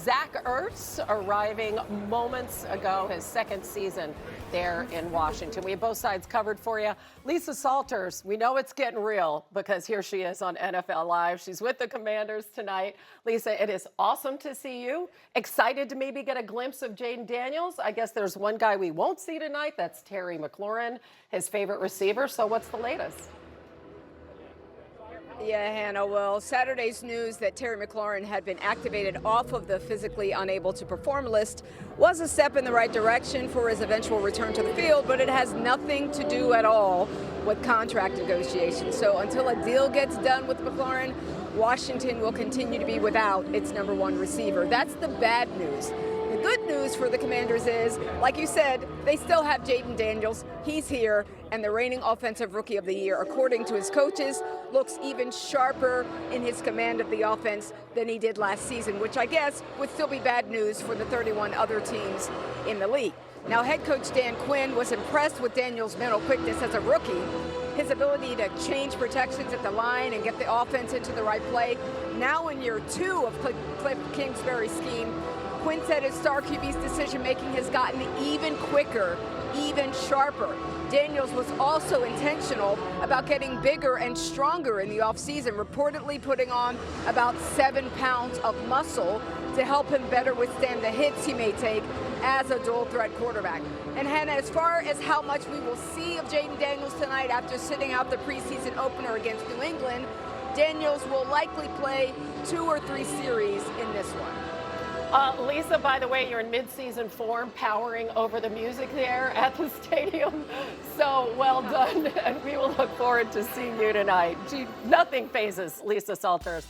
Zach Ertz arriving moments ago, his second season there in Washington. We have both sides covered for you. Lisa Salters, we know it's getting real because here she is on NFL Live. She's with the Commanders tonight. Lisa, it is awesome to see you. Excited to maybe get a glimpse of Jaden Daniels. I guess there's one guy we won't see tonight. That's Terry McLaurin, his favorite receiver. So what's the latest? Yeah, Hannah. Well, Saturday's news that Terry McLaurin had been activated off of the physically unable to perform list was a step in the right direction for his eventual return to the field, but it has nothing to do at all with contract negotiations. So until a deal gets done with McLaurin, Washington will continue to be without its number one receiver. That's the bad news. The good news for the Commanders is, like you said, they still have Jaden Daniels. He's here, and the reigning Offensive Rookie of the Year, according to his coaches, looks even sharper in his command of the offense than he did last season, which I guess would still be bad news for the 31 other teams in the league. Now, head coach Dan Quinn was impressed with Daniels' mental quickness as a rookie, his ability to change protections at the line and get the offense into the right play. Now in year two of Cliff Kingsbury's scheme, Quinn said his star QB's decision-making has gotten even quicker, even sharper. Daniels was also intentional about getting bigger and stronger in the offseason, reportedly putting on about 7 pounds of muscle to help him better withstand the hits he may take as a dual-threat quarterback. And Hannah, as far as how much we will see of Jaden Daniels tonight after sitting out the preseason opener against New England, Daniels will likely play 2 or 3 series in this one. Lisa, by the way, you're in mid-season form, powering over the music there at the stadium. So well done, and we will look forward to seeing you tonight. Nothing phases Lisa Salters.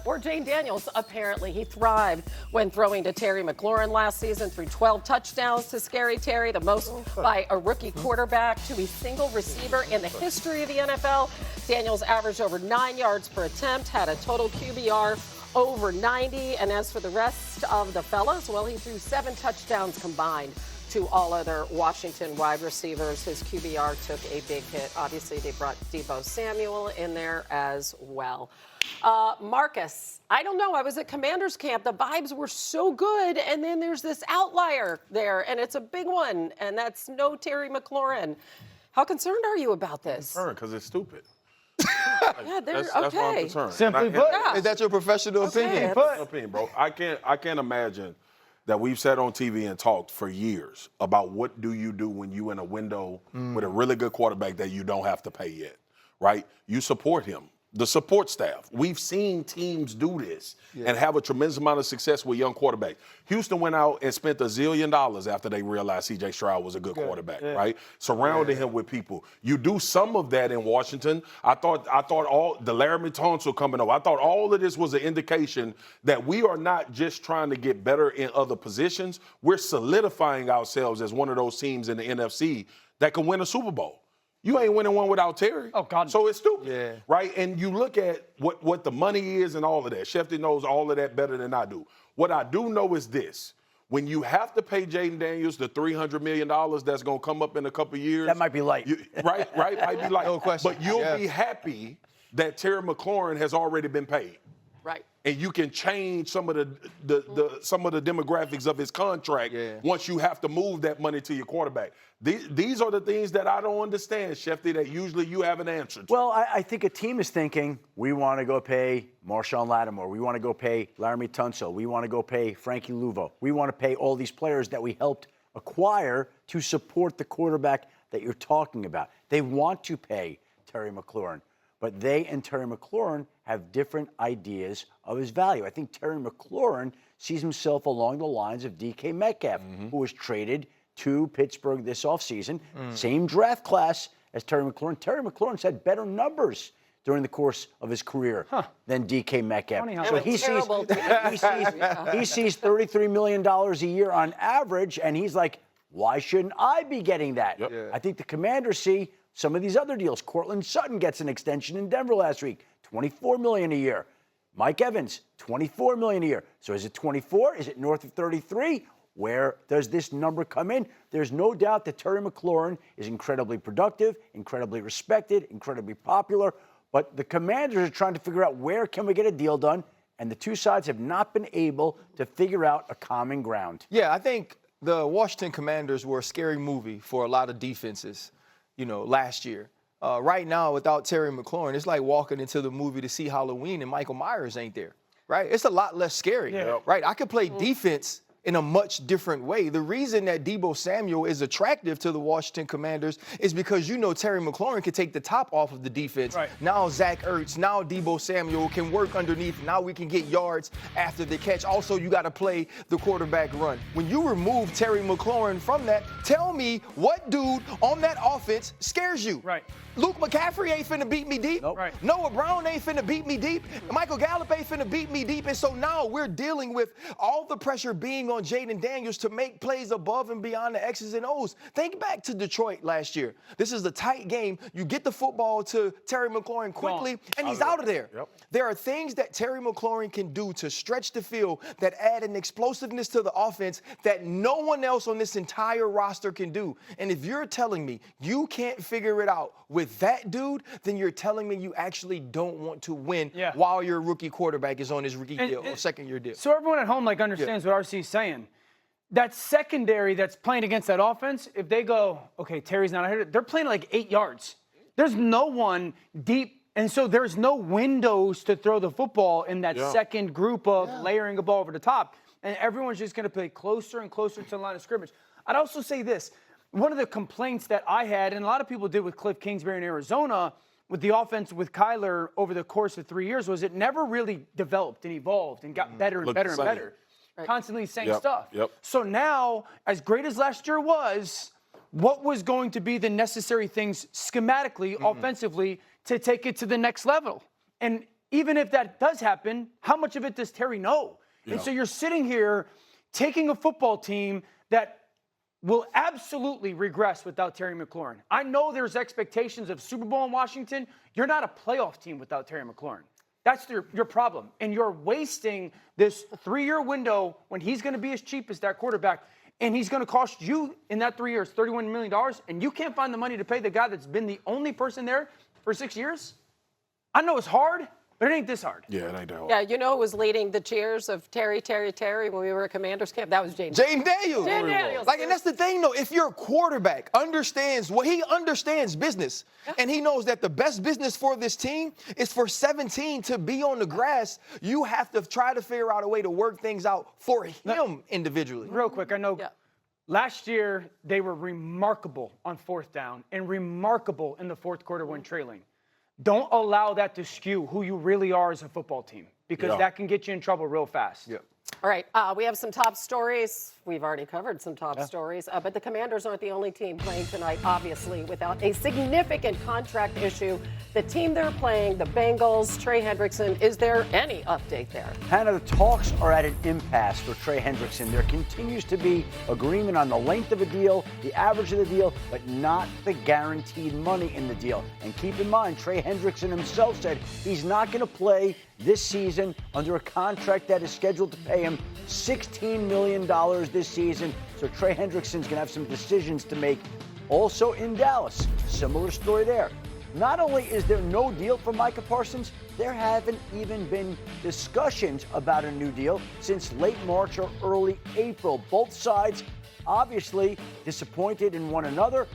Or Jane Daniels, apparently. He thrived when throwing to Terry McLaurin last season, threw 12 touchdowns to Scary Terry, the most by a rookie quarterback to a single receiver in the history of the NFL. Daniels averaged over 9 yards per attempt, had a total QBR over 90, and as for the rest of the fellas, well, he threw 7 touchdowns combined to all other Washington wide receivers. His QBR took a big hit. Obviously, they brought Deebo Samuel in there as well. Marcus, I don't know. I was at Commanders camp. The vibes were so good, and then there's this outlier there, and it's a big one, and that's no Terry McLaurin. How concerned are you about this? I'm concerned because it's stupid. Yeah, that's why I'm concerned. Simply put, Is that your professional opinion? Opinion, bro. I can't imagine that we've sat on TV and talked for years about what do you do when you in a window with a really good quarterback that you don't have to pay yet, right? You support him. The support staff. We've seen teams do this and have a tremendous amount of success with young quarterbacks. Houston went out and spent $1 zillion after they realized C.J. Stroud was a good quarterback, right? Surrounding him with people. You do some of that in Washington. I thought all the Laramie Tunsil coming over. I thought all of this was an indication that we are not just trying to get better in other positions. We're solidifying ourselves as one of those teams in the NFC that can win a Super Bowl. You ain't winning one without Terry. Oh, God. So it's stupid, right? And you look at what the money is and all of that. Shefty knows all of that better than I do. What I do know is this. When you have to pay Jaden Daniels the $300 million that's going to come up in a couple of years. That might be light. Right, might be light. No question. But you'll be happy that Terry McLaurin has already been paid. Right. And you can change some of the demographics of his contract once you have to move that money to your quarterback. These are the things that I don't understand, Shefty, that usually you have an answer to. Well, I think a team is thinking, we want to go pay Marshawn Lattimore. We want to go pay Laramie Tunsil. We want to go pay Frankie Luvo. We want to pay all these players that we helped acquire to support the quarterback that you're talking about. They want to pay Terry McLaurin. But they and Terry McLaurin have different ideas of his value. I think Terry McLaurin sees himself along the lines of DK Metcalf, who was traded to Pittsburgh this offseason. Same draft class as Terry McLaurin. Terry McLaurin's had better numbers during the course of his career than DK Metcalf. So he sees $33 million a year on average, and he's like, why shouldn't I be getting that? I think the Commanders see some of these other deals. Cortland Sutton gets an extension in Denver last week, $24 million a year. Mike Evans, $24 million a year. So is it 24? Is it north of 33? Where does this number come in? There's no doubt that Terry McLaurin is incredibly productive, incredibly respected, incredibly popular. But the Commanders are trying to figure out where can we get a deal done, and the two sides have not been able to figure out a common ground. Yeah, I think the Washington Commanders were a scary movie for a lot of defenses, last year. Right now, without Terry McLaurin, it's like walking into the movie to see Halloween and Michael Myers ain't there, right? It's a lot less scary, right? I could play defense in a much different way. The reason that Deebo Samuel is attractive to the Washington Commanders is because Terry McLaurin can take the top off of the defense. Right. Now Zach Ertz, now Deebo Samuel can work underneath. Now we can get yards after the catch. Also, you got to play the quarterback run. When you remove Terry McLaurin from that, tell me what dude on that offense scares you. Right. Luke McCaffrey ain't finna beat me deep. Nope. Right. Noah Brown ain't finna beat me deep. Michael Gallup ain't finna beat me deep. And so now we're dealing with all the pressure being on Jaden Daniels to make plays above and beyond the X's and O's. Think back to Detroit last year. This is a tight game. You get the football to Terry McLaurin quickly, and he's out of there. Yep. There are things that Terry McLaurin can do to stretch the field that add an explosiveness to the offense that no one else on this entire roster can do. And if you're telling me you can't figure it out with that dude, then you're telling me you actually don't want to win while your rookie quarterback is on his rookie deal or second-year deal. So everyone at home understands what RC's saying. That secondary that's playing against that offense, if they go, okay, Terry's not here, they're playing like 8 yards. There's no one deep. And so there's no windows to throw the football in that second group of layering a ball over the top. And everyone's just going to play closer and closer to the line of scrimmage. I'd also say this. One of the complaints that I had, and a lot of people did with Cliff Kingsbury in Arizona, with the offense with Kyler over the course of 3 years, was it never really developed and evolved and got better and better and better. Right. Constantly same stuff. Yep. So now, as great as last year was, what was going to be the necessary things schematically, offensively, to take it to the next level? And even if that does happen, how much of it does Terry know? And so you're sitting here taking a football team that will absolutely regress without Terry McLaurin. I know there's expectations of Super Bowl in Washington. You're not a playoff team without Terry McLaurin. That's your problem. And you're wasting this 3-year window when he's going to be as cheap as that quarterback. And he's going to cost you in that 3 years $31 million. And you can't find the money to pay the guy that's been the only person there for 6 years? I know it's hard, but it ain't this hard. Yeah, it ain't that hard. Yeah, who was leading the cheers of Terry when we were at Commanders camp? That was Jaden Daniels. Jaden Daniels. And that's the thing, though. If your quarterback he understands business, and he knows that the best business for this team is for 17 to be on the grass, you have to try to figure out a way to work things out for him individually. Real quick, I know last year they were remarkable on fourth down and remarkable in the fourth quarter when trailing. Don't allow that to skew who you really are as a football team, because that can get you in trouble real fast. Yeah. All right, we have some top stories. We've already covered some top stories, but the Commanders aren't the only team playing tonight, obviously, without a significant contract issue. The team they're playing, the Bengals, Trey Hendrickson, is there any update there? Hannah, the talks are at an impasse for Trey Hendrickson. There continues to be agreement on the length of a deal, the average of the deal, but not the guaranteed money in the deal. And keep in mind, Trey Hendrickson himself said he's not going to play this season under a contract that is scheduled to pay him $16 million this season. So Trey Hendrickson's going to have some decisions to make. Also in Dallas, similar story there. Not only is there no deal for Micah Parsons, there haven't even been discussions about a new deal since late March or early April. Both sides obviously disappointed in one another.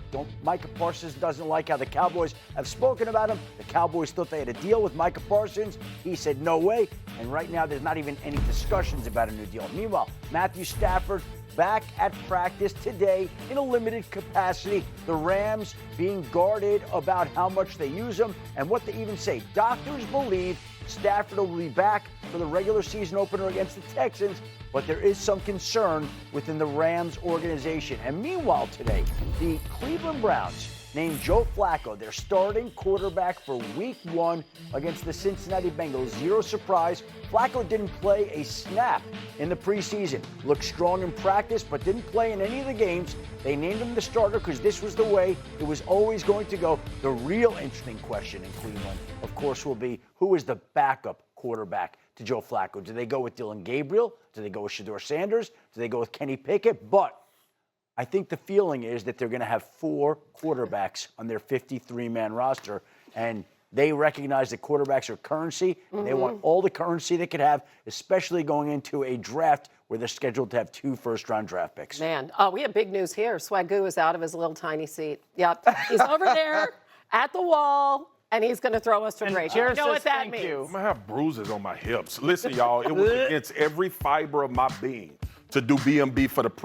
Micah Parsons doesn't like how the Cowboys have spoken about him. The Cowboys thought they had a deal with Micah Parsons. He said no way. And right now there's not even any discussions about a new deal. Meanwhile, Matthew Stafford back at practice today in a limited capacity. The Rams being guarded about how much they use him and what they even say. Doctors believe Stafford will be back for the regular season opener against the Texans, but there is some concern within the Rams organization. And meanwhile today, the Cleveland Browns named Joe Flacco their starting quarterback for Week 1 against the Cincinnati Bengals. Zero surprise, Flacco didn't play a snap in the preseason. Looked strong in practice, but didn't play in any of the games. They named him the starter because this was the way it was always going to go. The real interesting question in Cleveland, of course, will be who is the backup quarterback to Joe Flacco? Do they go with Dylan Gabriel? Do they go with Shedeur Sanders? Do they go with Kenny Pickett? But I think the feeling is that they're going to have 4 quarterbacks on their 53-man roster, and They recognize that quarterbacks are currency, and they want all the currency they could have, especially going into a draft where they're scheduled to have 2 first-round draft picks. Man, we have big news here. Swagoo is out of his little tiny seat. Yep, he's over there at the wall, and he's going to throw us to break. You Jared know says what that thank means. you. I'm gonna have bruises on my hips. Listen, y'all, it was against every fiber of my being to do BMB for the pre.